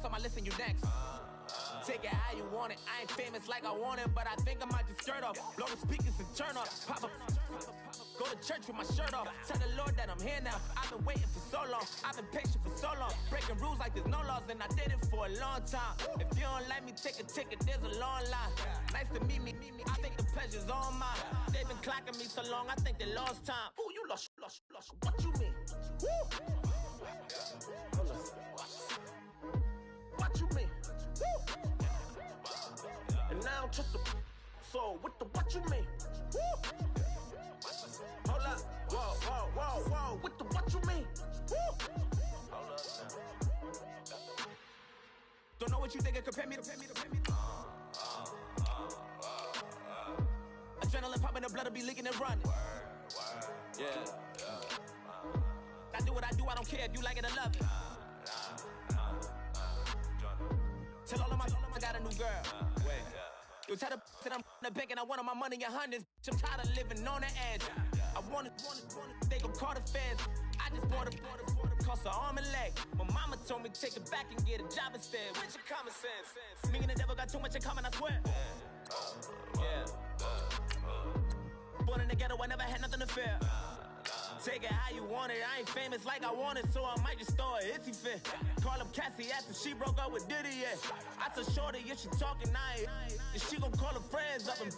on my list and you next. Take it how you want it. I ain't famous like I want it, but I think I might just skirt off. Blow the speakers and turn up. Pop up. Go to church with my shirt off. Tell the Lord that I'm here now. I've been waiting for so long. I've been patient for so long. Breaking rules like there's no laws, and I did it for a long time. If you don't like me, take a ticket. There's a long line. Nice to meet me. I think the pleasure's all mine. They've been clocking me so long, I think they lost time. Ooh, you lost. What you mean? Woo! What you mean? Woo! And now I'm just a so what you mean? Woo! Hold up, whoa, what you mean? Woo! Hold up now. Don't know what you think, compare me to. Adrenaline popping, the blood will be leaking and running. Yeah. I do what I do, I don't care if you like it or love it. Tell all of my I got a new girl. Wait. You tell the that I'm in the bank and I want my money in hundreds. I'm tired of living on the edge. I want it, they gon' call the feds. I just bought a cost an arm and leg. My mama told me take it back and get a job instead. Where's your common sense? Me and the devil got too much in common, I swear. Yeah. Born in the ghetto, I never had nothing to fear. Take it how you want it. I ain't famous like I want it, so I might just throw a hissy fit. Call up Cassie after she broke up with Diddy, yeah. I told Shorty if she talking, and she gon' call her friends up and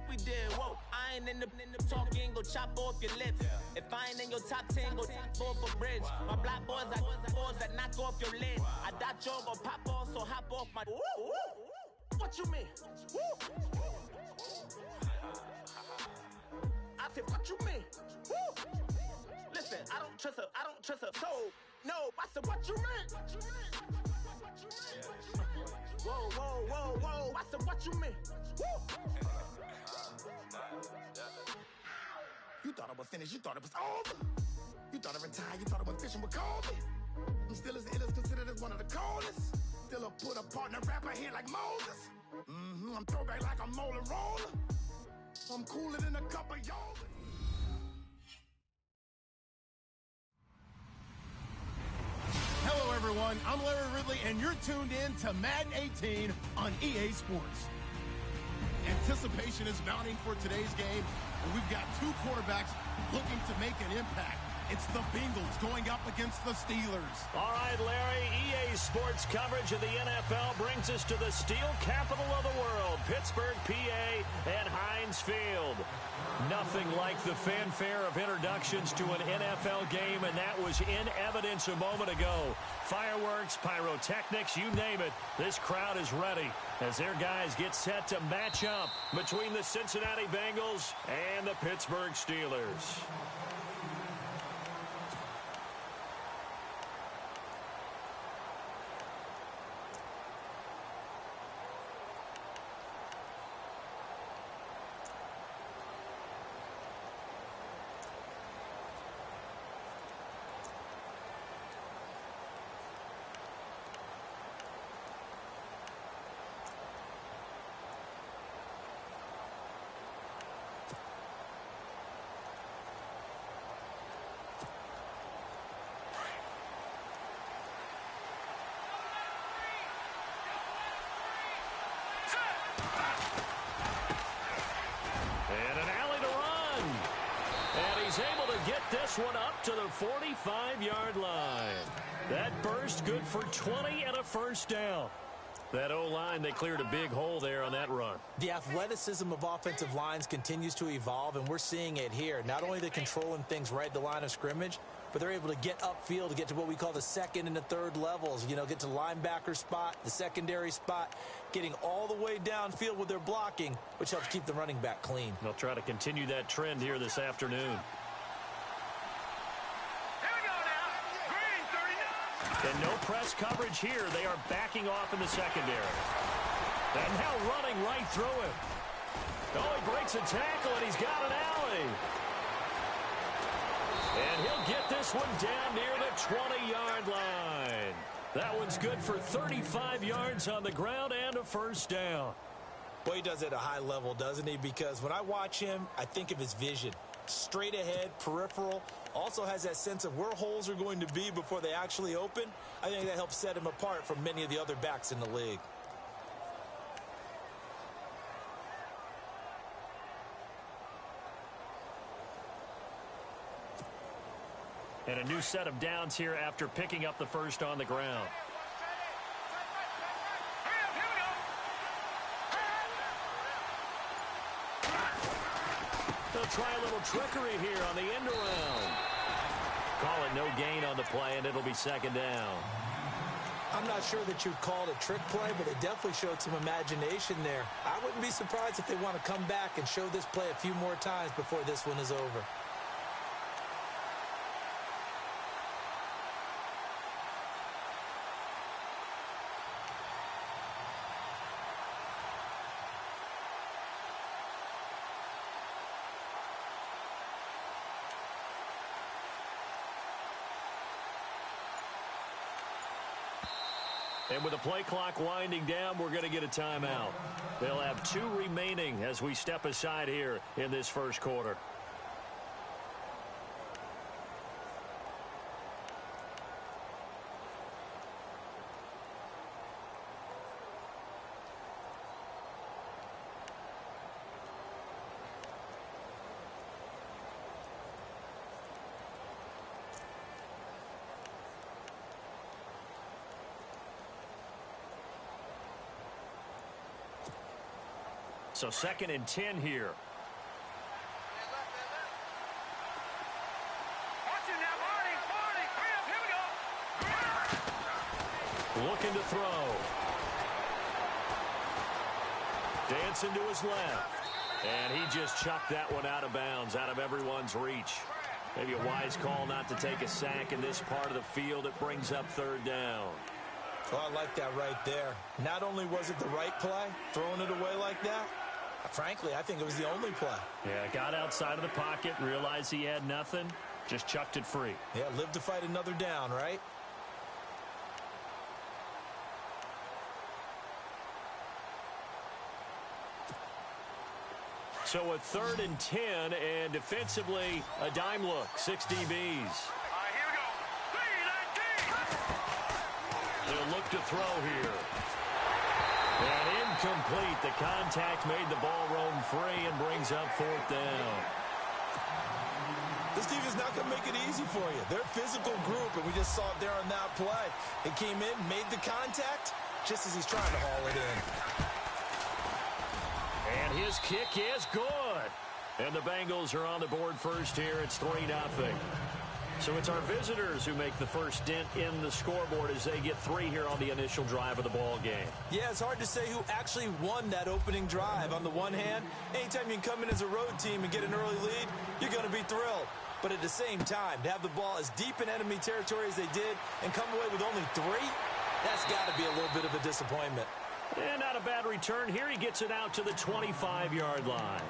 we did, whoa. I ain't in the talking, go chop off your lips. If I ain't in your top 10, go top off a bridge. My black boys like boys that knock off your lid. I dot your go pop off, so hop off my. What you mean? I said, what you mean? Woo! Listen, I don't trust her soul. No, I said, what you mean? Whoa. I said, what you mean? Woo! You thought I was finished, you thought it was over. You thought I retired, you thought I went fishing with Kobe. I'm still as ill as considered as one of the coldest. Still a put a partner rapper here like Moses. I'm throwback like a molar roller. I'm cooler than a cup of yogurt. Hello, everyone. I'm Larry Ridley, and you're tuned in to Madden 18 on EA Sports. Anticipation is mounting for today's game, and we've got two quarterbacks looking to make an impact. It's the Bengals going up against the Steelers. All right, Larry, EA Sports coverage of the NFL brings us to the steel capital of the world, Pittsburgh, PA, and Heinz Field. Nothing like the fanfare of introductions to an NFL game, and that was in evidence a moment ago. Fireworks, pyrotechnics, you name it, this crowd is ready as their guys get set to match up between the Cincinnati Bengals and the Pittsburgh Steelers. Able to get this one up to the 45-yard line. That burst good for 20 and a first down. That O-line, they cleared a big hole there on that run. The athleticism of offensive lines continues to evolve, and we're seeing it here. Not only are they controlling things right at the line of scrimmage, but they're able to get upfield to get to what we call the second and the third levels. You know, get to the linebacker spot, the secondary spot, getting all the way downfield with their blocking, which helps keep the running back clean. They'll try to continue that trend here this afternoon. And no press coverage here. They are backing off in the secondary. And now running right through him. Oh, he breaks a tackle, and he's got an alley. And he'll get this one down near the 20-yard line. That one's good for 35 yards on the ground and a first down. Well, he does it at a high level, doesn't he? Because when I watch him, I think of his vision. straight ahead, peripheral. Also has that sense of where holes are going to be before they actually open. I think that helps set him apart from many of the other backs in the league. And a new set of downs here after picking up the first on the ground. They'll try a little trickery here on the end around. Call it no gain on the play, and it'll be second down. I'm not sure that you'd call it a trick play, but it definitely showed some imagination there. I wouldn't be surprised if they want to come back and show this play a few more times before this one is over. And with the play clock winding down, we're going to get a timeout. They'll have 2 remaining as we step aside here in this first quarter. So 2nd and 10 here. Looking to throw. Dancing to his left. And he just chucked that one out of bounds, out of everyone's reach. Maybe a wise call not to take a sack in this part of the field. It brings up 3rd down. Oh, I like that right there. Not only was it the right play, throwing it away like that, frankly, I think it was the only play. Yeah, got outside of the pocket, realized he had nothing, just chucked it free. Yeah, live to fight another down, right? So a 3rd and 10, and defensively, a dime look, 6 DBs. Here we go. They'll look to throw here. And incomplete. The contact made the ball roam free and brings up 4th down. This defense is not going to make it easy for you. They're a physical group, and we just saw it there on that play. It came in, made the contact, just as he's trying to haul it in. And his kick is good. And the Bengals are on the board first here. It's 3-0. So it's our visitors who make the first dent in the scoreboard as they get 3 here on the initial drive of the ball game. Yeah, it's hard to say who actually won that opening drive. On the one hand, anytime you can come in as a road team and get an early lead, you're going to be thrilled. But at the same time, to have the ball as deep in enemy territory as they did and come away with only 3, that's got to be a little bit of a disappointment. And not a bad return here. He gets it out to the 25-yard line.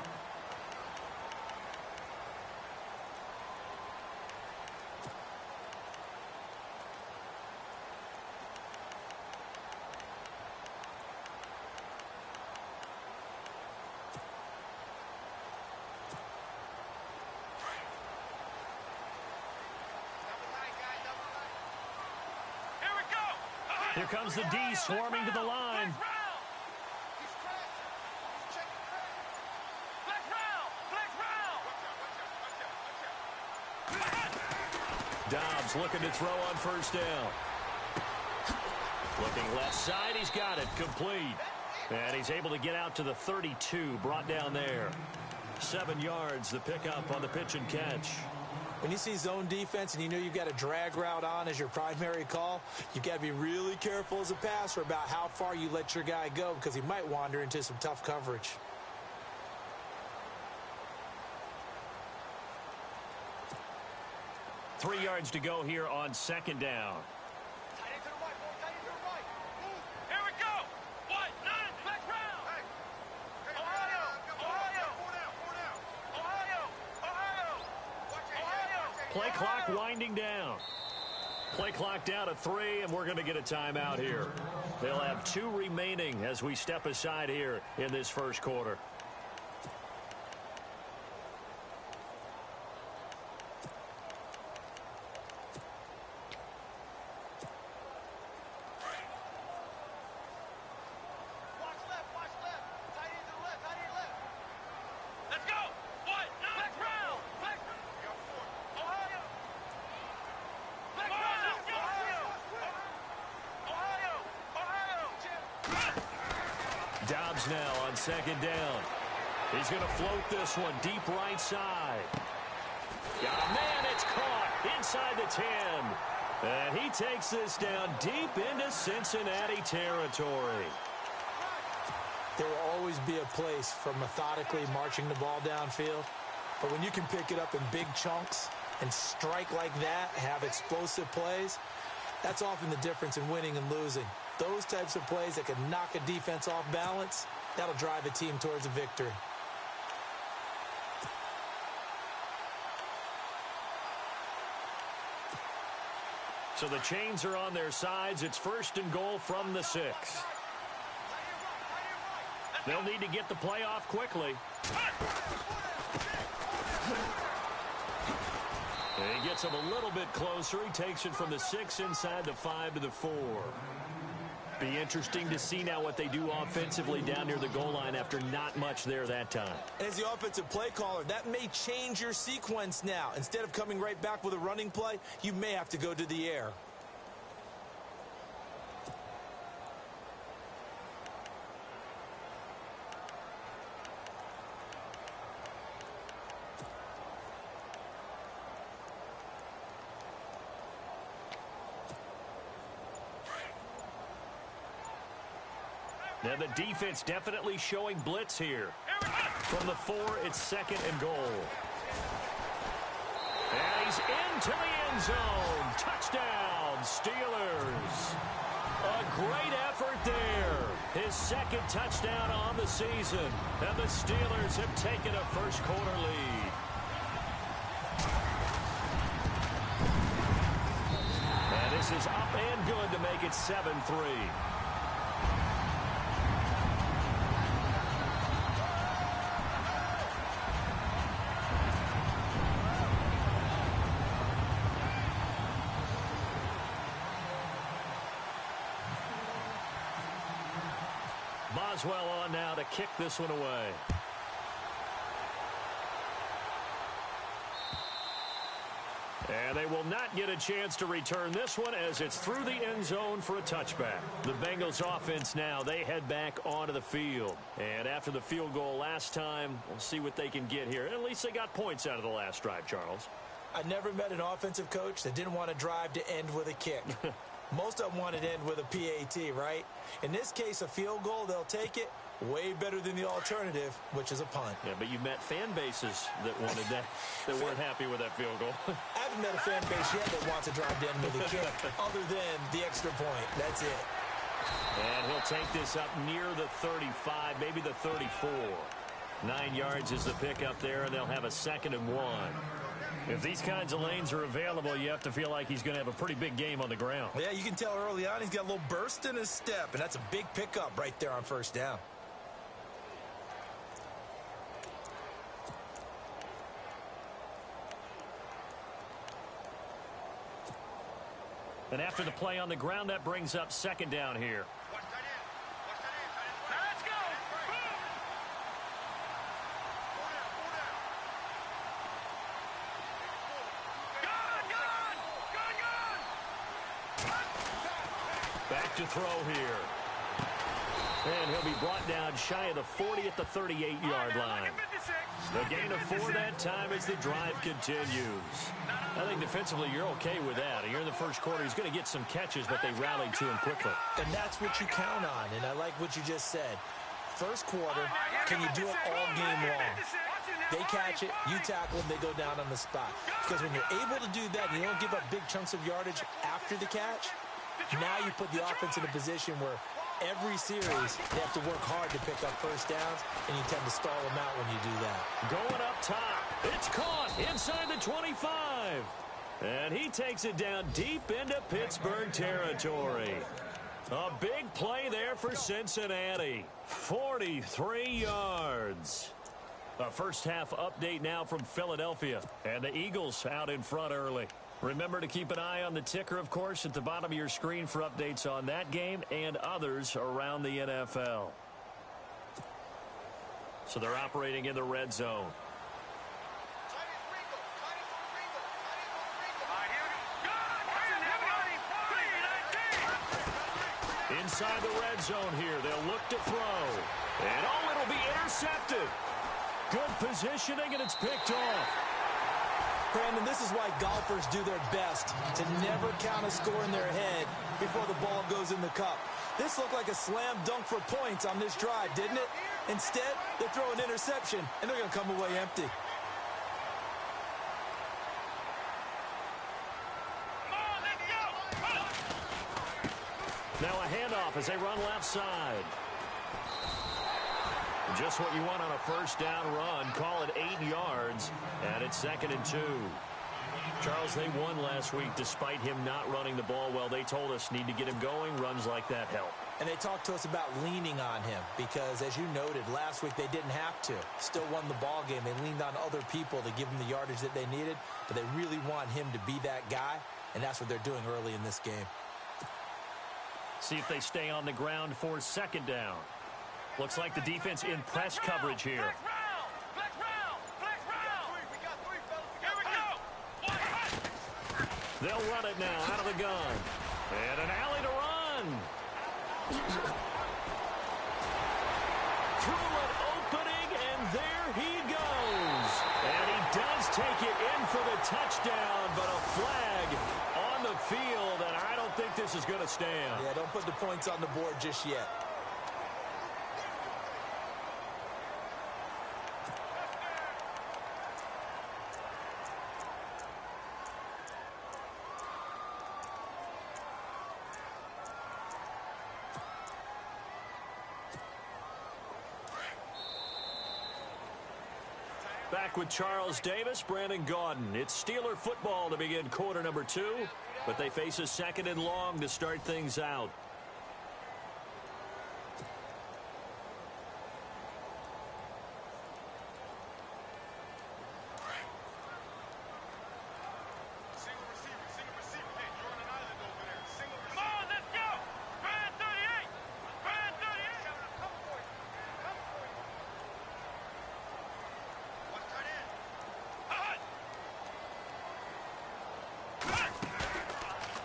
Here comes the D swarming to the line. Dobbs looking to throw on first down. Looking left side, he's got it complete. And he's able to get out to the 32, brought down there. 7 yards, the pickup on the pitch and catch. When you see zone defense and you know you've got a drag route on as your primary call, you've got to be really careful as a passer about how far you let your guy go because he might wander into some tough coverage. Three yards to go here on 2nd down. Play clock winding down. Play clock down to 3, and we're going to get a timeout here. They'll have 2 remaining as we step aside here in this first quarter. Dobbs now on second down. He's going to float this one deep right side. Got a man, it's caught inside the 10. And he takes this down deep into Cincinnati territory. There will always be a place for methodically marching the ball downfield. But when you can pick it up in big chunks and strike like that, have explosive plays, that's often the difference in winning and losing. Those types of plays that can knock a defense off balance, that'll drive a team towards a victory. So the chains are on their sides. It's 1st and goal from the 6. They'll need to get the play off quickly. He gets him a little bit closer. He takes it from the 6 inside the 5 to the 4. Be interesting to see now what they do offensively down near the goal line after not much there that time. And as the offensive play caller, that may change your sequence now. Instead of coming right back with a running play, you may have to go to the air. Now the defense definitely showing blitz here. From the 4, it's 2nd and goal. And he's into the end zone. Touchdown, Steelers. A great effort there. His 2nd touchdown on the season. And the Steelers have taken a first-quarter lead. And this is up and good to make it 7-3. Boswell on now to kick this one away. And they will not get a chance to return this one as it's through the end zone for a touchback. The Bengals offense now, they head back onto the field. And after the field goal last time, we'll see what they can get here. At least they got points out of the last drive, Charles. I never met an offensive coach that didn't want to drive to end with a kick. Most of them want to end with a PAT, right? In this case, a field goal, they'll take it. Way better than the alternative, which is a punt. Yeah, but you met fan bases that wanted that, that weren't happy with that field goal. I haven't met a fan base yet that wants to drive to end with a kick, other than the extra point. That's it. And he'll take this up near the 35, maybe the 34. 9 yards is the pickup there, and they'll have a 2nd and 1. If these kinds of lanes are available, you have to feel like he's going to have a pretty big game on the ground. Yeah, you can tell early on he's got a little burst in his step, and that's a big pickup right there on 1st down. And after the play on the ground, that brings up 2nd down here. Let's go! Back to throw here. And he'll be brought down shy of the 40 at the 38-yard line. The gain of 4 that time as the drive continues. I think defensively you're okay with that. Here in the first quarter, he's going to get some catches, but they rallied to him quickly. And that's what you count on, and I like what you just said. First quarter, can you do it all game long? They catch it, you tackle them, they go down on the spot. Because when you're able to do that and you don't give up big chunks of yardage after the catch, now you put the offense in a position where every series they have to work hard to pick up 1st downs, and you tend to stall them out when you do that. Going up top. It's caught inside the 25. And he takes it down deep into Pittsburgh territory. A big play there for Cincinnati. 43 yards. A first half update now from Philadelphia. And the Eagles out in front early. Remember to keep an eye on the ticker, of course, at the bottom of your screen for updates on that game and others around the NFL. So they're operating in the red zone. inside the red zone here. They'll look to throw. And, oh, it'll be intercepted. Good positioning, and it's picked off. Brandon, this is why golfers do their best to never count a score in their head before the ball goes in the cup. This looked like a slam dunk for points on this drive, didn't it? Instead, they throw an interception, and they're going to come away empty. Now a handoff as they run left side. Just what you want on a first down run. Call it 8 yards, and it's 2nd and 2. Charles, they won last week despite him not running the ball well. They told us need to get him going. Runs like that help. And they talked to us about leaning on him because, as you noted, last week they didn't have to. Still won the ball game. They leaned on other people to give them the yardage that they needed, but they really want him to be that guy, and that's what they're doing early in this game. See if they stay on the ground for 2nd down. Looks like the defense in press coverage here. They'll run it now out of the gun. And an alley to run. Through an opening, and there he goes. And he does take it in for the touchdown, but a flag on the field, and I don't think this is going to stand. Yeah, don't put the points on the board just yet. Back with Charles Davis, Brandon Gaudin. It's Steeler football to begin quarter number 2, but they face a 2nd and long to start things out.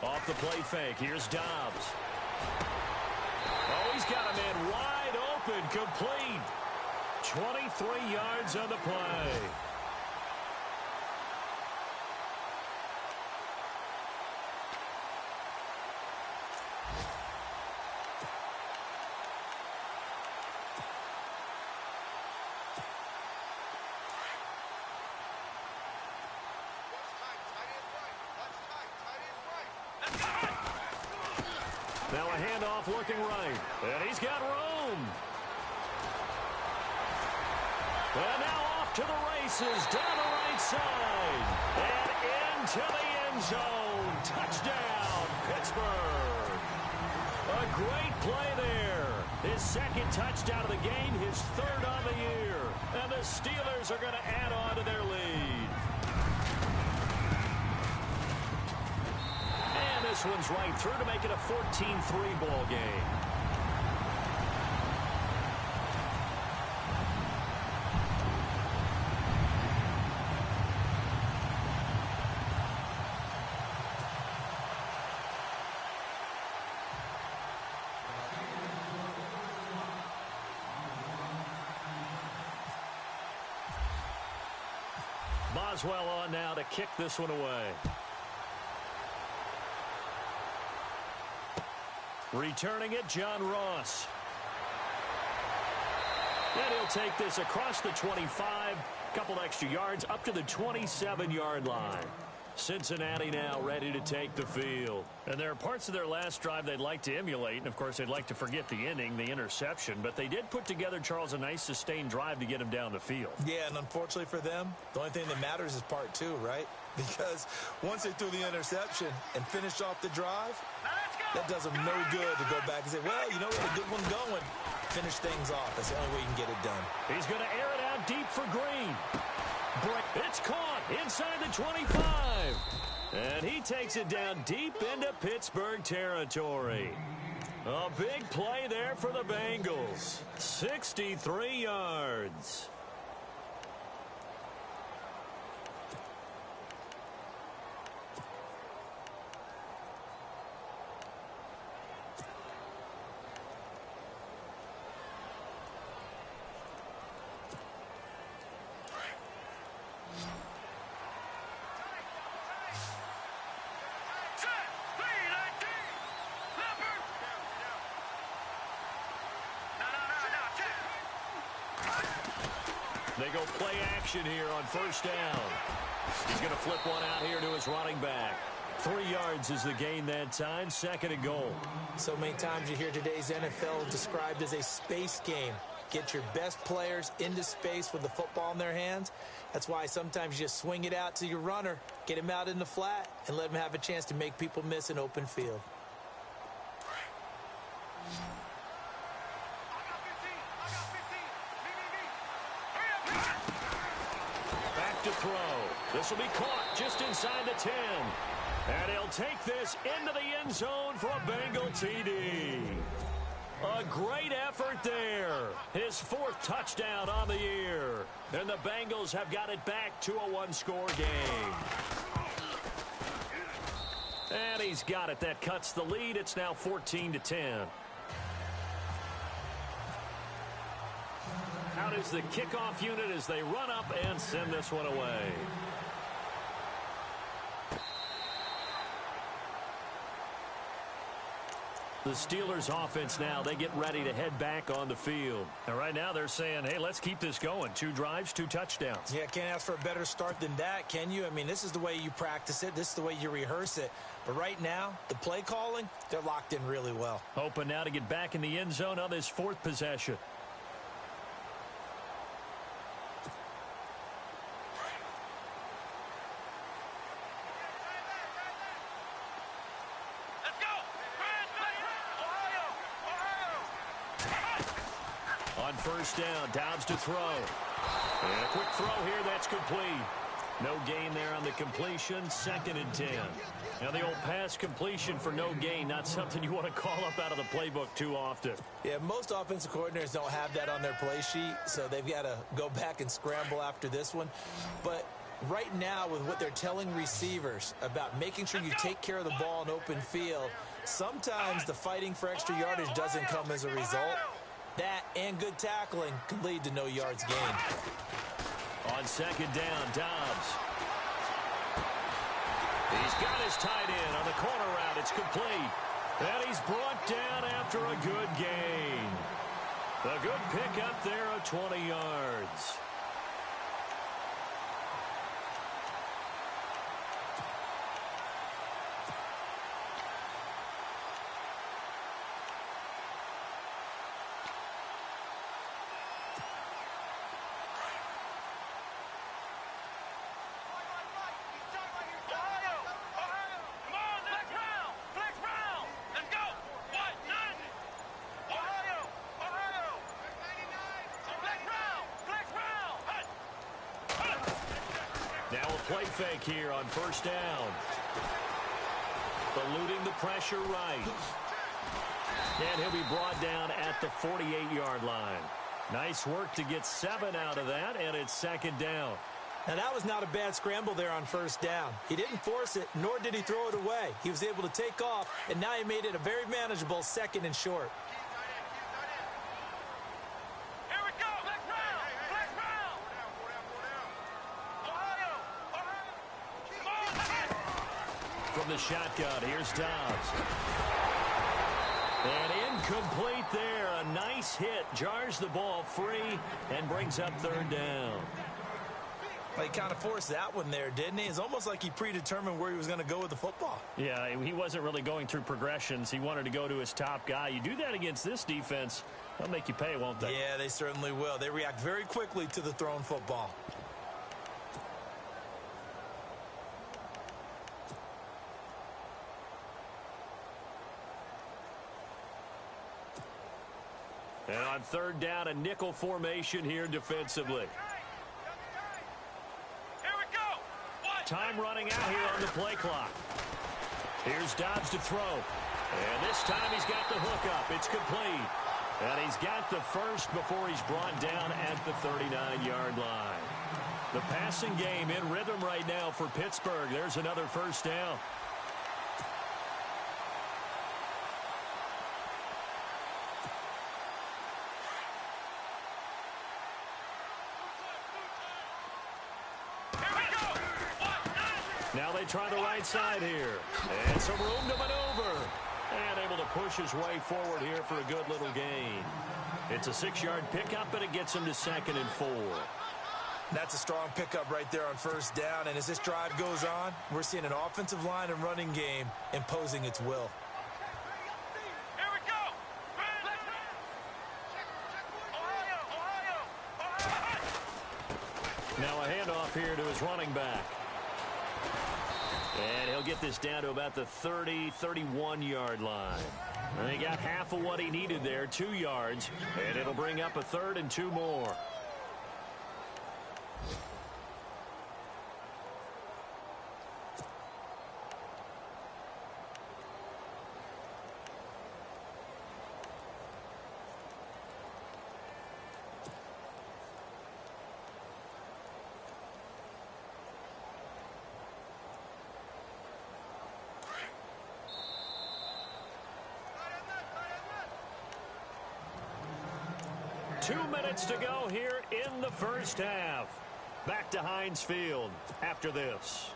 Off the play fake. Here's Dobbs. Oh, he's got a man wide open. Complete. 23 yards on the play. Now a handoff looking right. And he's got room. And now off to the races down the right side. And into the end zone. Touchdown, Pittsburgh. A great play there. His 2nd touchdown of the game, his 3rd on the year. And the Steelers are going to add on to their lead. This one's right through to make it a 14-3 ball game. Boswell on now to kick this one away. Returning it, John Ross. And he'll take this across the 25, couple extra yards, up to the 27-yard line. Cincinnati now ready to take the field. And there are parts of their last drive they'd like to emulate, and of course they'd like to forget the inning, the interception, but they did put together, Charles, a nice sustained drive to get him down the field. Yeah, and unfortunately for them, the only thing that matters is part 2, right? Because once they threw the interception and finished off the drive, that does them no good to go back and say, well, you know, we had a good one going. Finish things off. That's the only way you can get it done. He's going to air it out deep for Green. It's caught inside the 25. And he takes it down deep into Pittsburgh territory. A big play there for the Bengals. 63 yards. They go play action here on first down. He's going to flip one out here to his running back. 3 yards is the gain that time, 2nd and goal. So many times you hear today's NFL described as a space game. Get your best players into space with the football in their hands. That's why sometimes you just swing it out to your runner, get him out in the flat, and let him have a chance to make people miss an open field. Back to throw. This will be caught just inside the 10. And he'll take this into the end zone for a Bengal TD. A great effort there. His 4th touchdown on the year. And the Bengals have got it back to a 1-score game. And he's got it. That cuts the lead. It's now 14-10. Out is the kickoff unit as they run up and send this one away. The Steelers offense now, they get ready to head back on the field. And right now they're saying, hey, let's keep this going. 2 drives, 2 touchdowns. Yeah, can't ask for a better start than that, can you? I mean, this is the way you practice it. This is the way you rehearse it. But right now, the play calling, they're locked in really well. Hoping now to get back in the end zone on this 4th possession. On first down, Dobbs to throw. And a quick throw here, that's complete. No gain there on the completion, 2nd and 10. Now the old pass completion for no gain, not something you want to call up out of the playbook too often. Yeah, most offensive coordinators don't have that on their play sheet, so they've got to go back and scramble after this one. But right now, with what they're telling receivers about making sure you take care of the ball in open field, sometimes the fighting for extra yardage doesn't come as a result. That and good tackling can lead to no yards gained. On 2nd down, Dobbs. He's got his tight end on the corner route. It's complete. And he's brought down after a good gain. A good pickup there of 20 yards. Now a play fake here on first down. Eluding the pressure right. And he'll be brought down at the 48-yard line. Nice work to get 7 out of that, and it's 2nd down. Now, that was not a bad scramble there on first down. He didn't force it, nor did he throw it away. He was able to take off, and now he made it a very manageable 2nd and short. From the shotgun, here's Dobbs. And incomplete there. A nice hit. Jars the ball free and brings up 3rd down. Well, he kind of forced that one there, didn't he? It's almost like he predetermined where he was going to go with the football. Yeah, he wasn't really going through progressions. He wanted to go to his top guy. You do that against this defense, they'll make you pay, won't they? Yeah, they certainly will. They react very quickly to the thrown football. And on 3rd down, a nickel formation here defensively. Time running out here on the play clock. Here's Dobbs to throw. And this time he's got the hook up. It's complete. And he's got the first before he's brought down at the 39-yard line. The passing game in rhythm right now for Pittsburgh. There's another first down. Now they try the right side here. And some room to maneuver. And able to push his way forward here for a good little gain. It's a 6-yard pickup, and it gets him to 2nd and 4. That's a strong pickup right there on first down. And as this drive goes on, we're seeing an offensive line and running game imposing its will. Here we go. Now a handoff here to his running back. And he'll get this down to about the 30, 31-yard line. And he got half of what he needed there, 2 yards. And it'll bring up a 3rd and 2 more. Two minutes to go here in the first half. Back to Heinz Field after this.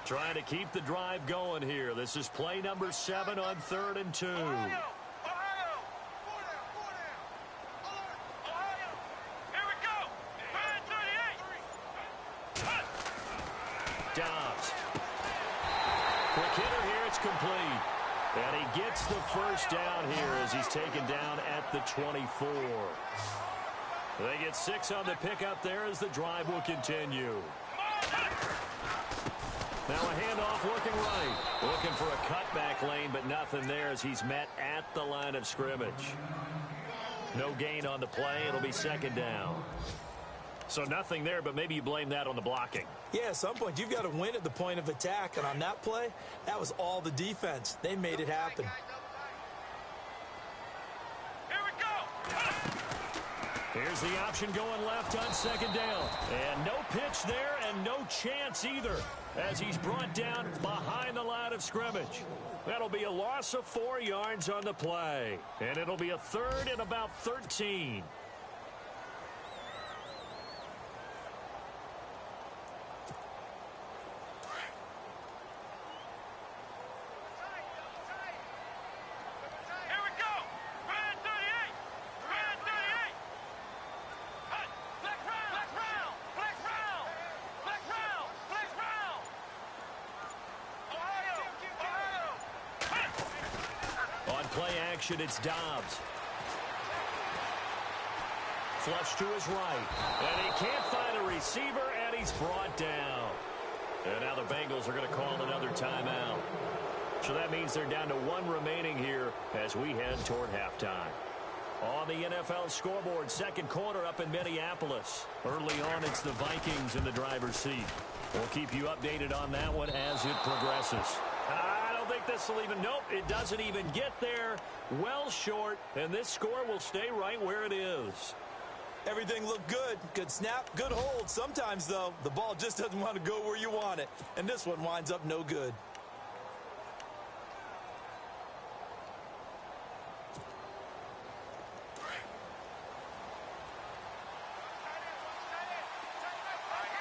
Trying to keep the drive going here. This is play number 7 on 3rd and 2. Dobbs. Quick hitter here. It's complete. And he gets the first down here as he's taken down at the 24. They get 6 on the pickup there as the drive will continue. Now a handoff working right. Looking for a cutback lane, but nothing there as he's met at the line of scrimmage. No gain on the play. It'll be 2nd down. So nothing there, but maybe you blame that on the blocking. Yeah, at some point, you've got to win at the point of attack. And on that play, that was all the defense. They made it happen. Here we go. Here's the option going left on 2nd down. And no pitch there and no chance either as he's brought down behind the line of scrimmage. That'll be a loss of 4 yards on the play. And it'll be a 3rd and about 13. It's Dobbs. Flush to his right. And he can't find a receiver, and he's brought down. And now the Bengals are going to call another timeout. So that means they're down to 1 remaining here as we head toward halftime. On the NFL scoreboard, 2nd quarter up in Minneapolis. Early on, it's the Vikings in the driver's seat. We'll keep you updated on that one as it progresses. I don't think this will even, nope, it doesn't even get there. Well short, and this score will stay right where it is. Everything looked good. Good snap, good hold. Sometimes, though, the ball just doesn't want to go where you want it. And this one winds up no good.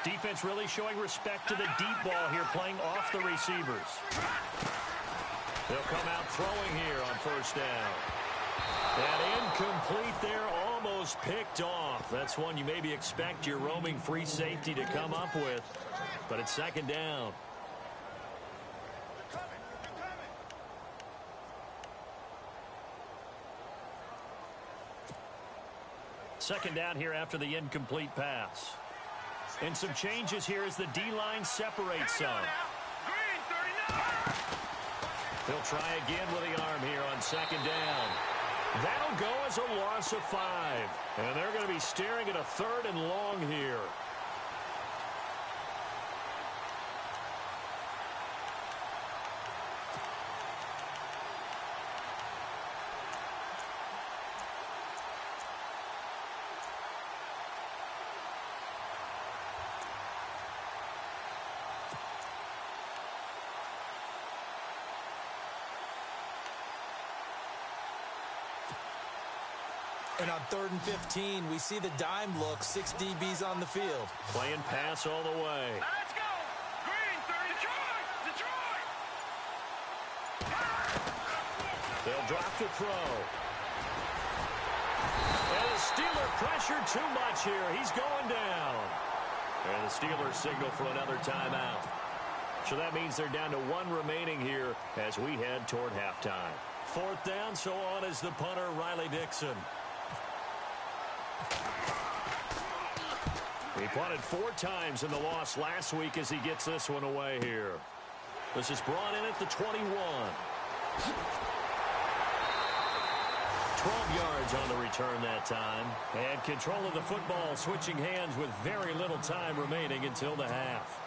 Defense really showing respect to the deep ball here, playing off the receivers. They'll come out throwing here on 1st down. And incomplete there, almost picked off. That's one you maybe expect your roaming free safety to come up with. But it's 2nd down. Second down here after the incomplete pass. And some changes here as the D-line separates some. He'll try again with the arm here on 2nd down. That'll go as a loss of 5. And they're going to be staring at a 3rd and long here. And on 3rd and 15, we see the dime look, 6 DBs on the field. Playing pass all the way. Let's go! Green, 30, Detroit! to throw. And the Steeler pressure too much here. He's going down. And the Steelers signal for another timeout. So that means they're down to 1 remaining here as we head toward halftime. 4th down, so on is the punter, Riley Dixon. He punted 4 times in the loss last week as he gets this one away here. This is brought in at the 21. 12 yards on the return that time. And control of the football switching hands with very little time remaining until the half.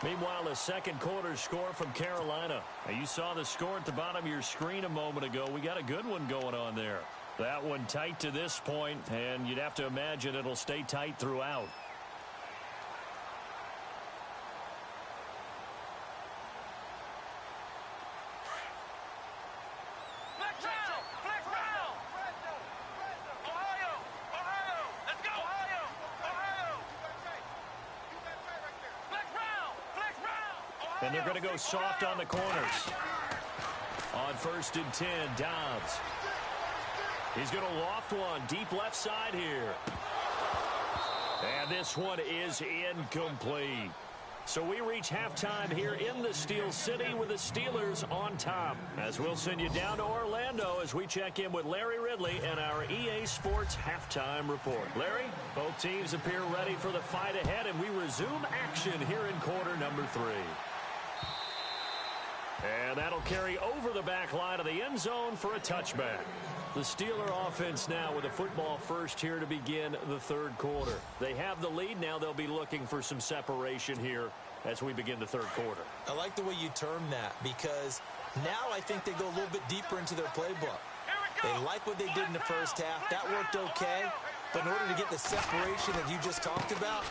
Meanwhile, the second quarter score from Carolina. Now, you saw the score at the bottom of your screen a moment ago. We got a good one going on there. That one tight to this point, and you'd have to imagine it'll stay tight throughout. And they're going to go soft on the corners. On 1st and 10, Dobbs. He's going to loft one deep left side here. And this one is incomplete. So we reach halftime here in the Steel City with the Steelers on top. As we'll send you down to Orlando as we check in with Larry Ridley and our EA Sports halftime report. Larry, both teams appear ready for the fight ahead, and we resume action here in quarter number 3. And that'll carry over the back line of the end zone for a touchback. The Steeler offense now with a football first here to begin the 3rd quarter. They have the lead. Now they'll be looking for some separation here as we begin the 3rd quarter. I like the way you term that because now I think they go a little bit deeper into their playbook. They like what they did in the first half. That worked okay. But in order to get the separation that you just talked about,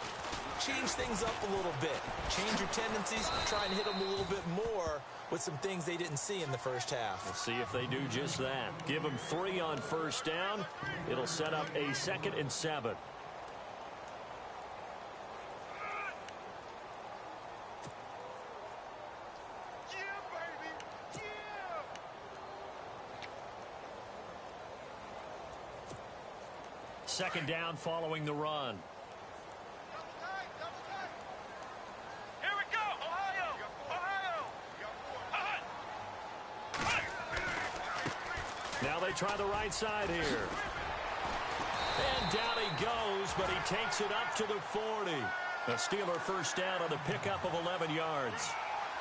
change things up a little bit. Change your tendencies. Try and hit them a little bit more with some things they didn't see in the first half. We'll see if they do just that. Give them 3 on 1st down. It'll set up a 2nd and 7. Second down following the run. Now they try the right side here. And down he goes, but he takes it up to the 40. A Steeler first down on the pickup of 11 yards.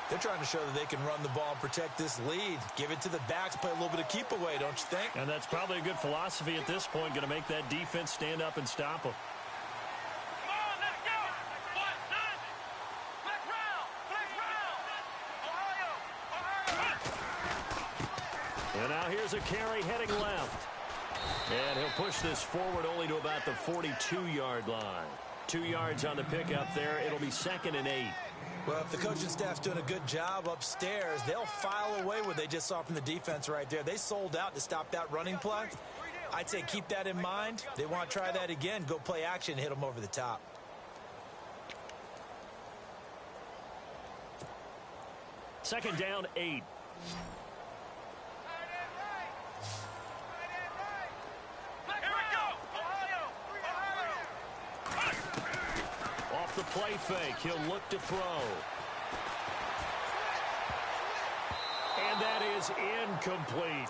They're trying to show that they can run the ball and protect this lead. Give it to the backs, play a little bit of keep away, don't you think? And that's probably a good philosophy at this point, going to make that defense stand up and stop them. And now here's a carry heading left. And he'll push this forward only to about the 42-yard line. 2 yards on the pickup there. It'll be 2nd and 8. Well, if the coaching staff's doing a good job upstairs, they'll file away what they just saw from the defense right there. They sold out to stop that running play. I'd say keep that in mind. They want to try that again. Go play action, hit them over the top. Second down, 8. Off the play fake, he'll look to throw. And that is incomplete.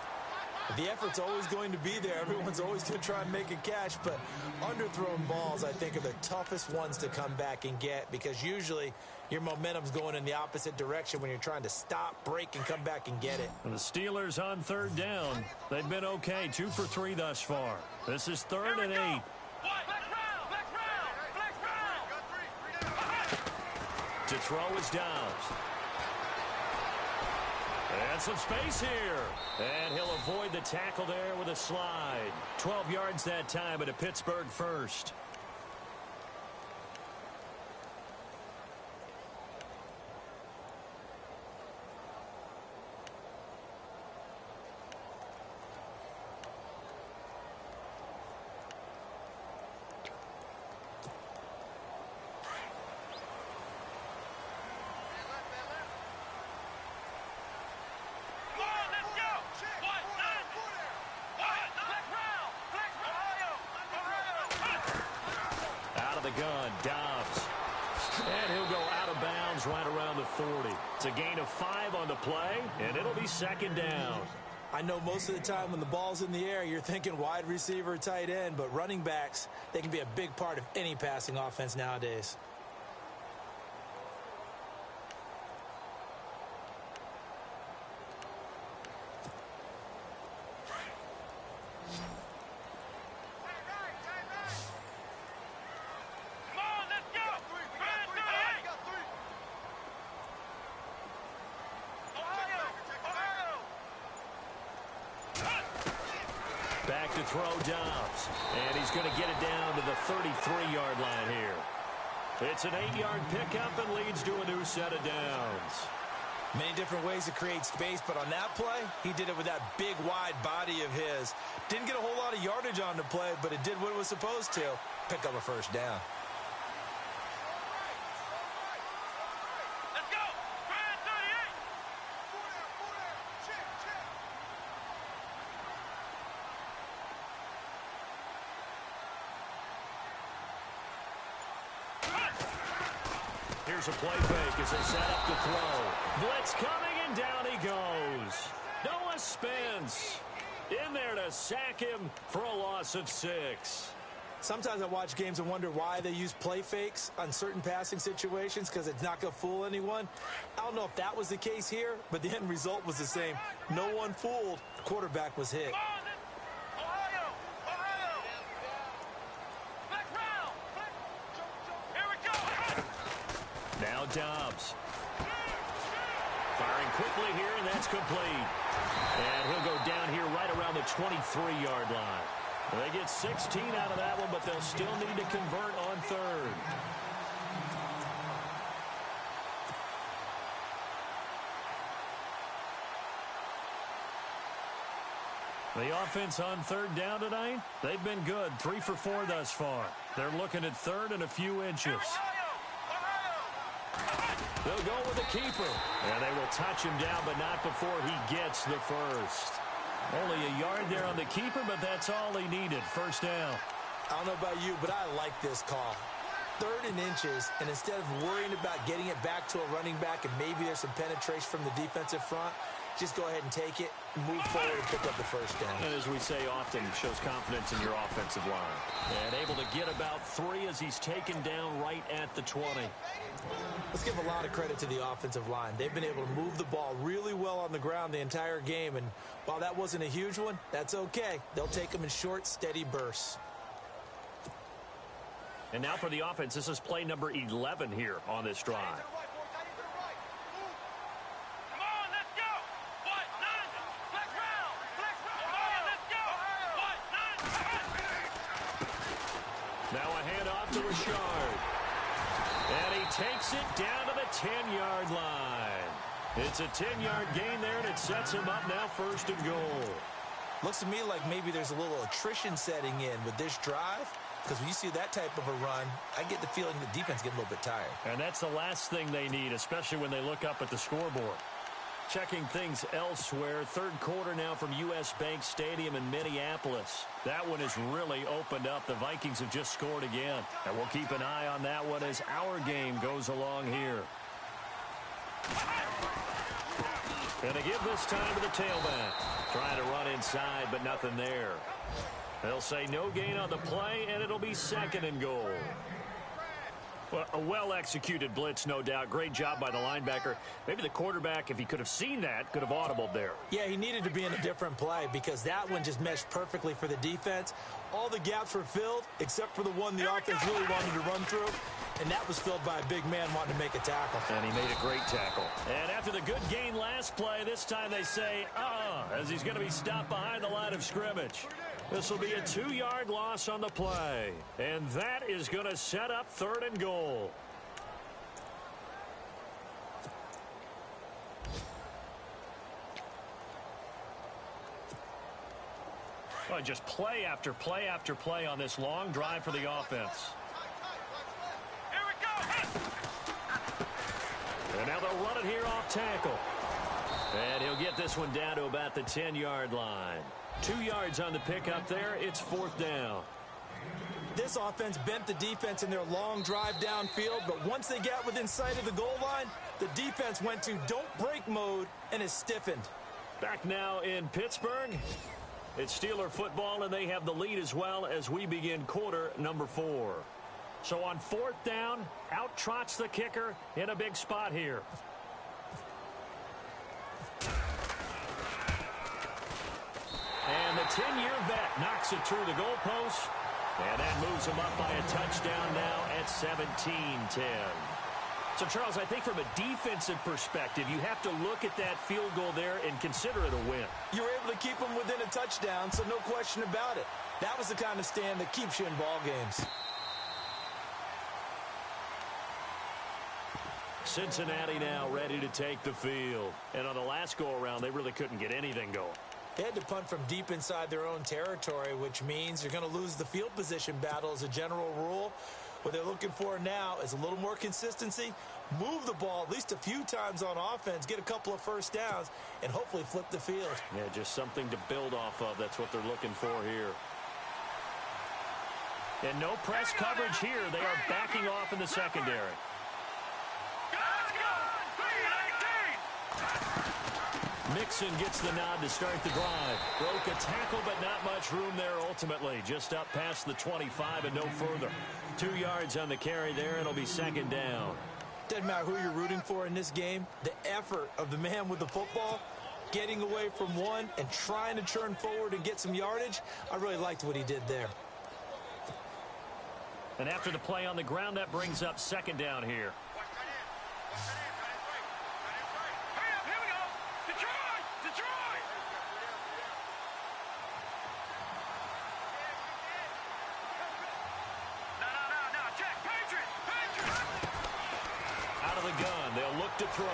The effort's always going to be there. Everyone's always going to try and make a catch, but underthrown balls, I think, are the toughest ones to come back and get because usually your momentum's going in the opposite direction when you're trying to stop, break, and come back and get it. And the Steelers on third down. They've been okay, 2 for 3 thus far. This is 3rd and 8. To throw is Dobbs. And some space here. And he'll avoid the tackle there with a slide. 12 yards that time at a Pittsburgh first. the gun. Dobbs. And he'll go out of bounds right around the 40. It's a gain of 5 on the play, and it'll be second down. I know most of the time when the ball's in the air, you're thinking wide receiver, tight end, but running backs, they can be a big part of any passing offense nowadays. Back to throw Dobbs. And he's going to get it down to the 33-yard line here. It's an 8-yard pickup and leads to a new set of downs. Many different ways to create space, but on that play, he did it with that big, wide body of his. Didn't get a whole lot of yardage on the play, but it did what it was supposed to. Pick up a first down. Here's a play fake as they set up to throw. Blitz coming, and down he goes. Noah Spence in there to sack him for a loss of 6. Sometimes I watch games and wonder why they use play fakes on certain passing situations because it's not going to fool anyone. I don't know if that was the case here, but the end result was the same. No one fooled. The quarterback was hit. Now Dobbs. Firing quickly here, and that's complete. And he'll go down here right around the 23-yard line. They get 16 out of that one, but they'll still need to convert on third. The offense on third down tonight, they've been good. 3 for 4 thus far. They're looking at third and a few inches. They'll go with the keeper. And they will touch him down, but not before he gets the first. Only a yard there on the keeper, but that's all he needed. First down. I don't know about you, but I like this call. Third and inches, and instead of worrying about getting it back to a running back and maybe there's some penetration from the defensive front, just go ahead and take it, move forward, and pick up the first down. And as we say often, shows confidence in your offensive line. And able to get about 3 as he's taken down right at the 20. Let's give a lot of credit to the offensive line. They've been able to move the ball really well on the ground the entire game, and while that wasn't a huge one, that's okay. They'll take them in short, steady bursts. And now for the offense, this is play number 11 here on this drive. Now a handoff to Richard. And he takes it down to the 10-yard line. It's a 10-yard gain there, and it sets him up now first and goal. Looks to me like maybe there's a little attrition setting in with this drive, because when you see that type of a run, I get the feeling the defense getting a little bit tired. And that's the last thing they need, especially when they look up at the scoreboard. Checking things elsewhere. Third quarter now from U.S. Bank Stadium in Minneapolis. That one has really opened up. The Vikings have just scored again. And we'll keep an eye on that one as our game goes along here. Going to give this time to the tailback. Trying to run inside, but nothing there. They'll say no gain on the play, and it'll be second and goal. Well, a well-executed blitz, no doubt. Great job by the linebacker. Maybe the quarterback, if he could have seen that, could have audibled there. Yeah, he needed to be in a different play because that one just meshed perfectly for the defense. All the gaps were filled except for the one the offense really wanted to run through, and that was filled by a big man wanting to make a tackle. And he made a great tackle. And after the good gain last play, this time they say, as he's going to be stopped behind the line of scrimmage. This will be a 2-yard loss on the play. And that is going to set up third and goal. Well, just play after play after play on this long drive for the offense. Here we go. And now they'll run it here off tackle. And he'll get this one down to about the 10-yard line. 2 yards on the pickup there. It's fourth down. This offense bent the defense in their long drive downfield, but once they got within sight of the goal line, the defense went to don't break mode and is stiffened. Back now in Pittsburgh. It's Steeler football, and they have the lead as well as we begin quarter number 4. So on 4th down, out trots the kicker in a big spot here. And the 10-year vet knocks it through the goalpost. And that moves him up by a touchdown now at 17-10. So, Charles, I think from a defensive perspective, you have to look at that field goal there and consider it a win. You were able to keep them within a touchdown, so no question about it. That was the kind of stand that keeps you in ball games. Cincinnati now ready to take the field. And on the last go-around, they really couldn't get anything going. They had to punt from deep inside their own territory, which means you're going to lose the field position battle as a general rule. What they're looking for now is a little more consistency, move the ball at least a few times on offense, get a couple of first downs, and hopefully flip the field. Yeah, just something to build off of. That's what they're looking for here. And no press coverage here. They are backing off in the secondary. Mixon gets the nod to start the drive. Broke a tackle, but not much room there ultimately. Just up past the 25 and no further. 2 yards on the carry there. It'll be 2nd down. Doesn't matter who you're rooting for in this game. The effort of the man with the football, getting away from one and trying to turn forward and get some yardage, I really liked what he did there. And after the play on the ground, that brings up 2nd down here. To throw.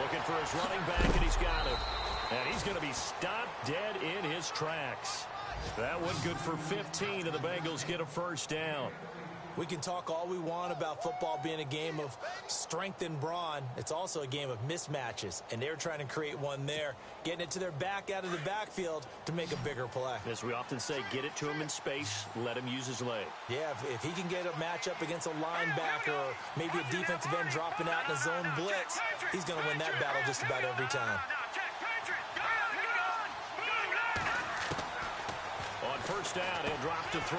Looking for his running back, and he's got it. And he's going to be stopped dead in his tracks. That one good for 15, and the Bengals get a 1st down. We can talk all we want about football being a game of strength and brawn. It's also a game of mismatches, and they're trying to create one there, getting it to their back out of the backfield to make a bigger play. As we often say, get it to him in space, let him use his leg. Yeah, if he can get a matchup against a linebacker or maybe a defensive end dropping out in a zone blitz, he's going to win that battle just about every time. On 1st down, he'll drop to throw.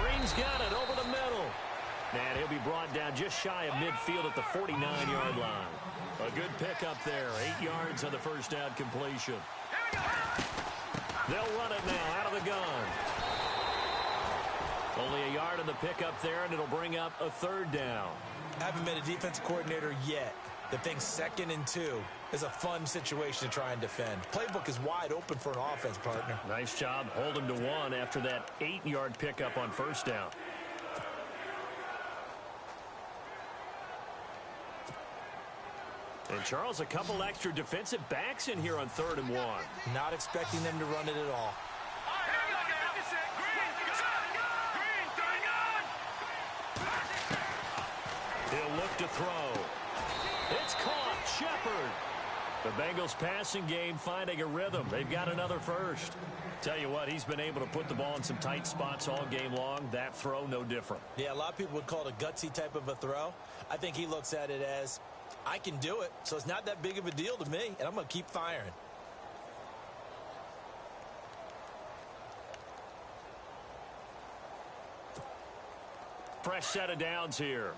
Green's got it over the middle. And he'll be brought down just shy of midfield at the 49-yard line. A good pickup there. 8 yards on the 1st down completion. They'll run it now out of the gun. Only a yard on the pickup there, and it'll bring up a 3rd down. I haven't met a defensive coordinator yet that thinks 2nd and 2 is a fun situation to try and defend. Playbook is wide open for an offense, partner. Nice job holding to 1 after that 8-yard pickup on 1st down. And, Charles, a couple extra defensive backs in here on 3rd and 1. Not expecting them to run it at all. He'll look to throw. It's caught. Shepard. The Bengals passing game finding a rhythm. They've got another 1st. Tell you what, he's been able to put the ball in some tight spots all game long. That throw, no different. Yeah, a lot of people would call it a gutsy type of a throw. I think he looks at it as, I can do it, so it's not that big of a deal to me, and I'm going to keep firing. Fresh set of downs here.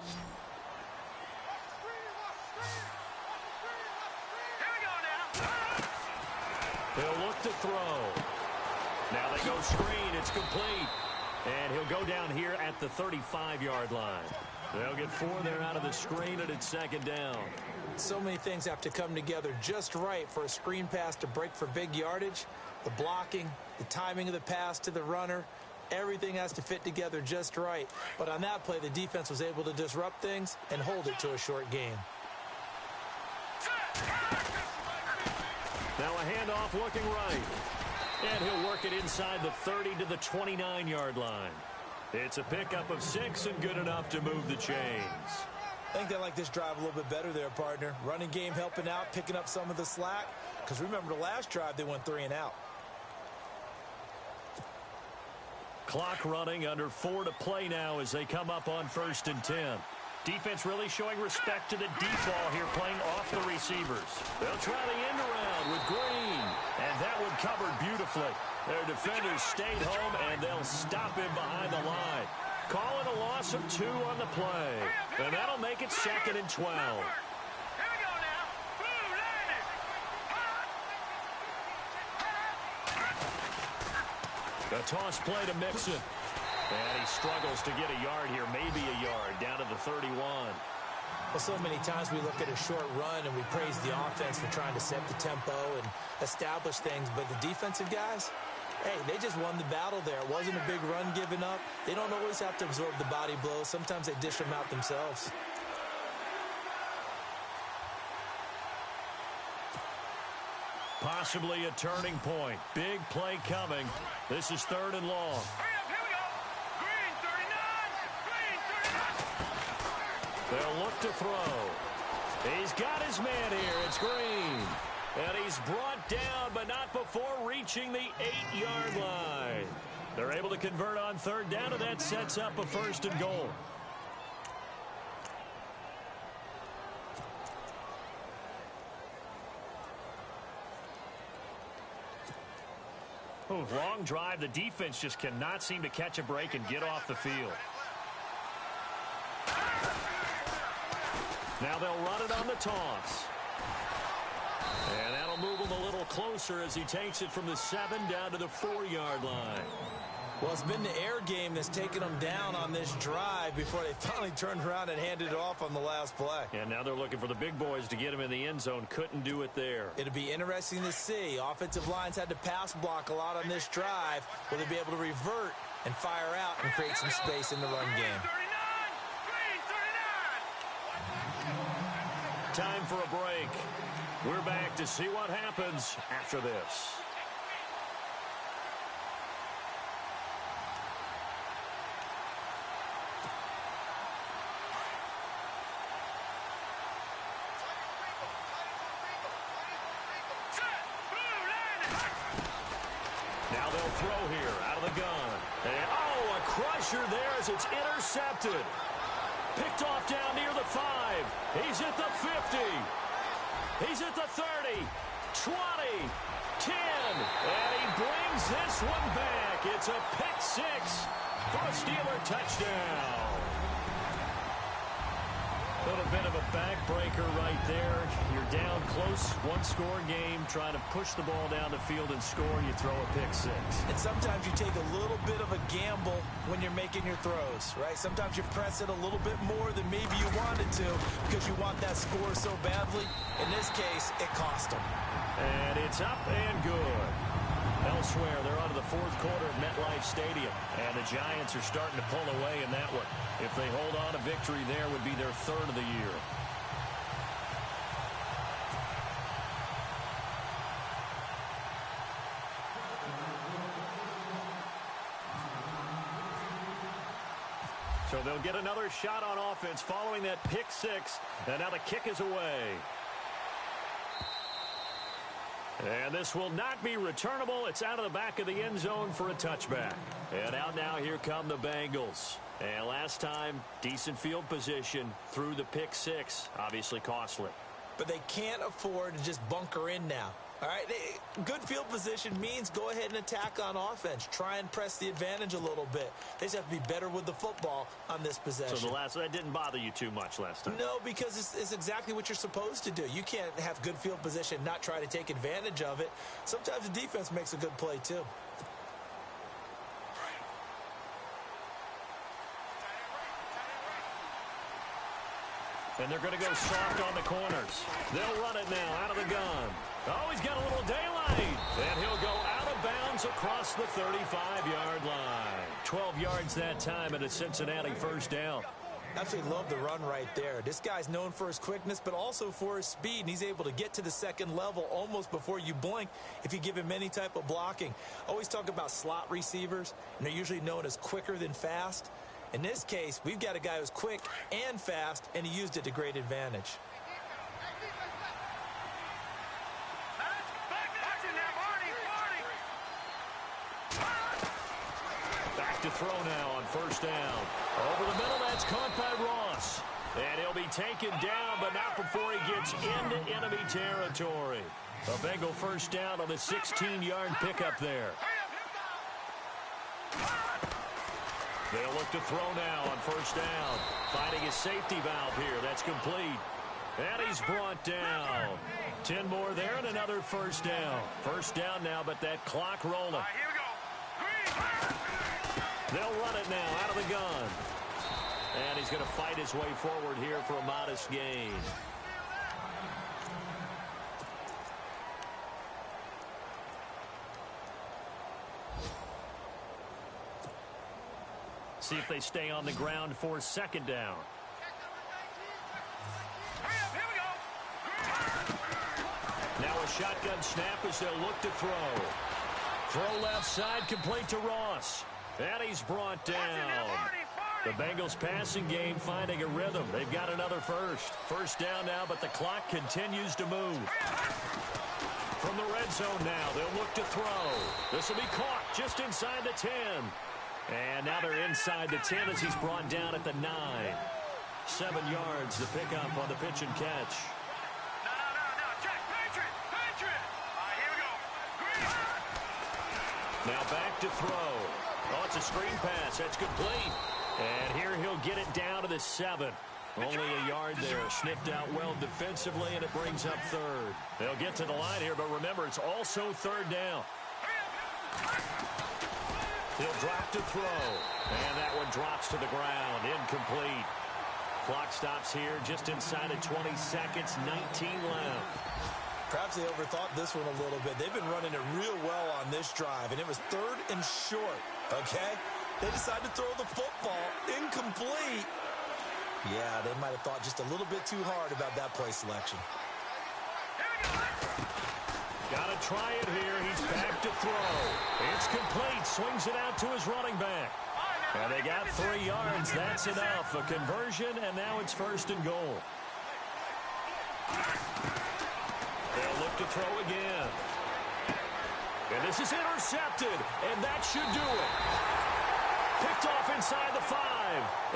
He'll look to throw. Now they go screen. It's complete. And he'll go down here at the 35-yard line. They'll get 4 there out of the screen, and it's 2nd down. So many things have to come together just right for a screen pass to break for big yardage. The blocking, the timing of the pass to the runner, everything has to fit together just right. But on that play, the defense was able to disrupt things and hold it to a short game. Now a handoff looking right. And he'll work it inside the 30 to the 29-yard line. It's a pickup of 6 and good enough to move the chains. I think they like this drive a little bit better there, partner. Running game helping out, picking up some of the slack. Because remember the last drive, they went 3 and out. Clock running, under 4 to play now as they come up on 1st and 10. Defense really showing respect to the deep ball here, playing off the receivers. They'll try the end around with Green, and that one covered beautifully. Their defenders stayed home, and they'll stop him behind the line. Calling a loss of 2 on the play, and that'll make it 2nd and 12. The toss play to Mixon. And he struggles to get a yard here, maybe a yard, down to the 31. Well, so many times we look at a short run and we praise the offense for trying to set the tempo and establish things, but the defensive guys, hey, they just won the battle there. It wasn't a big run given up. They don't always have to absorb the body blows. Sometimes they dish them out themselves. Possibly a turning point. Big play coming. This is 3rd and long. They'll look to throw. He's got his man here. It's Green. And he's brought down, but not before reaching the 8-yard line. They're able to convert on 3rd down, and that sets up a 1st and goal. Oh, long drive. The defense just cannot seem to catch a break and get off the field. Now they'll run it on the toss. And that'll move him a little closer as he takes it from the 7 down to the 4-yard line. Well, it's been the air game that's taken them down on this drive before they finally turned around and handed it off on the last play. And now they're looking for the big boys to get him in the end zone. Couldn't do it there. It'll be interesting to see. Offensive lines had to pass block a lot on this drive. Will they be able to revert and fire out and create some space in the run game? Time for a break. We're back to see what happens after this. Now they'll throw here out of the gun. And, oh, a crusher there as it's intercepted. Picked off down near the 5. He's at the 50. He's at the 30, 20, 10. And he brings this one back. It's a pick 6 for a Steeler touchdown. A little bit of a backbreaker right there. You're down close, one-score game, trying to push the ball down the field and score, and you throw a pick 6. And sometimes you take a little bit of a gamble when you're making your throws, right? Sometimes you press it a little bit more than maybe you wanted to because you want that score so badly. In this case, it cost them. And it's up and good. Elsewhere, they're on to the 4th quarter of MetLife Stadium, and the Giants are starting to pull away in that one. If they hold on, a victory there would be their 3rd of the year. So they'll get another shot on offense following that pick 6, and now the kick is away. And this will not be returnable. It's out of the back of the end zone for a touchback. And out now, here come the Bengals. And last time, decent field position through the pick 6. Obviously costly. But they can't afford to just bunker in now. All right, good field position means go ahead and attack on offense. Try and press the advantage a little bit. They just have to be better with the football on this possession. So that didn't bother you too much last time? No, because it's exactly what you're supposed to do. You can't have good field position, not try to take advantage of it. Sometimes the defense makes a good play too. And they're going to go soft on the corners. They'll run it now out of the gun. Oh, he's got a little daylight. And he'll go out of bounds across the 35-yard line. 12 yards that time and a Cincinnati 1st down. Absolutely love the run right there. This guy's known for his quickness, but also for his speed. And he's able to get to the 2nd level almost before you blink if you give him any type of blocking. Always talk about slot receivers, and they're usually known as quicker than fast. In this case, we've got a guy who's quick and fast, and he used it to great advantage. Back to to throw now on first down. Over the middle, that's caught by Ross. And he'll be taken down, but not before he gets into enemy territory. A Bengal first down on the 16-yard pickup there. They'll look to throw now on first down. Finding his safety valve here. That's complete. And he's brought down. 10 more there and another first down. First down now, but that clock rolling. Here we go. They'll run it now out of the gun. And he's going to fight his way forward here for a modest gain. See if they stay on the ground for second down. Here we go. Now a shotgun snap as they'll look to throw. Throw left side, complete to Ross. And he's brought down. The Bengals passing game finding a rhythm. They've got another first. First down now, but the clock continues to move. From the red zone now, they'll look to throw. This will be caught just inside the 10. And now they're inside the 10 as he's brought down at the 9. 7 yards to pick up on the pitch and catch. No. Check. Patriot. Here we go. Now back to throw. Oh, it's a screen pass. That's complete. And here he'll get it down to the 7. Only a yard there. Sniffed out well defensively, and it brings up third. They'll get to the line here, but remember, it's also third down. He'll drop to throw. And that one drops to the ground. Incomplete. Clock stops here just inside of 20 seconds. 19 left. Perhaps they overthought this one a little bit. They've been running it real well on this drive, and it was third and short, okay? They decided to throw the football. Incomplete. Yeah, they might have thought just a little bit too hard about that play selection. Got to try it here. He's back to throw. It's complete. Swings it out to his running back. And they got 3 yards. That's enough. A conversion, and now it's first and goal. They'll look to throw again. And this is intercepted, and that should do it. Picked off inside the 5.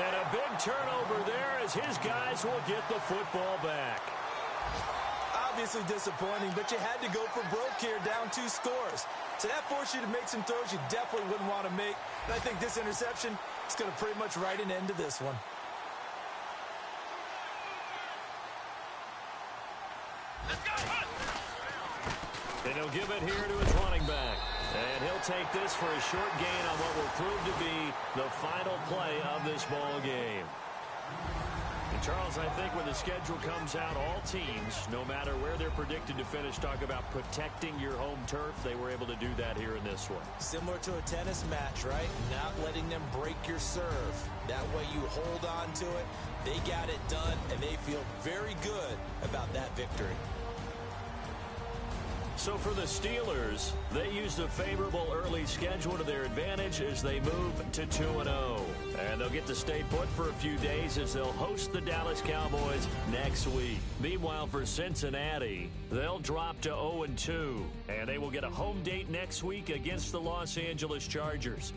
And a big turnover there as his guys will get the football back. Obviously disappointing, but you had to go for broke here, down 2 scores. So that forced you to make some throws you definitely wouldn't want to make. And I think this interception is going to pretty much write an end to this one. And he'll give it here to his running back. And he'll take this for a short gain on what will prove to be the final play of this ball game. And Charles, I think when the schedule comes out, all teams, no matter where they're predicted to finish, talk about protecting your home turf. They were able to do that here in this one. Similar to a tennis match, right? Not letting them break your serve. That way you hold on to it. They got it done, and they feel very good about that victory. So for the Steelers, they used a favorable early schedule to their advantage as they move to 2-0. And they'll get to stay put for a few days as they'll host the Dallas Cowboys next week. Meanwhile, for Cincinnati, they'll drop to 0-2. And they will get a home date next week against the Los Angeles Chargers.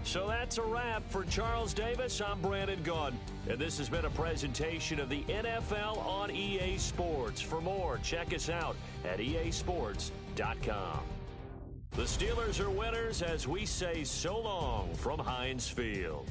So that's a wrap for Charles Davis. I'm Brandon Gaudin, and this has been a presentation of the NFL on EA Sports. For more, check us out at easports.com. The Steelers are winners as we say so long from Heinz Field.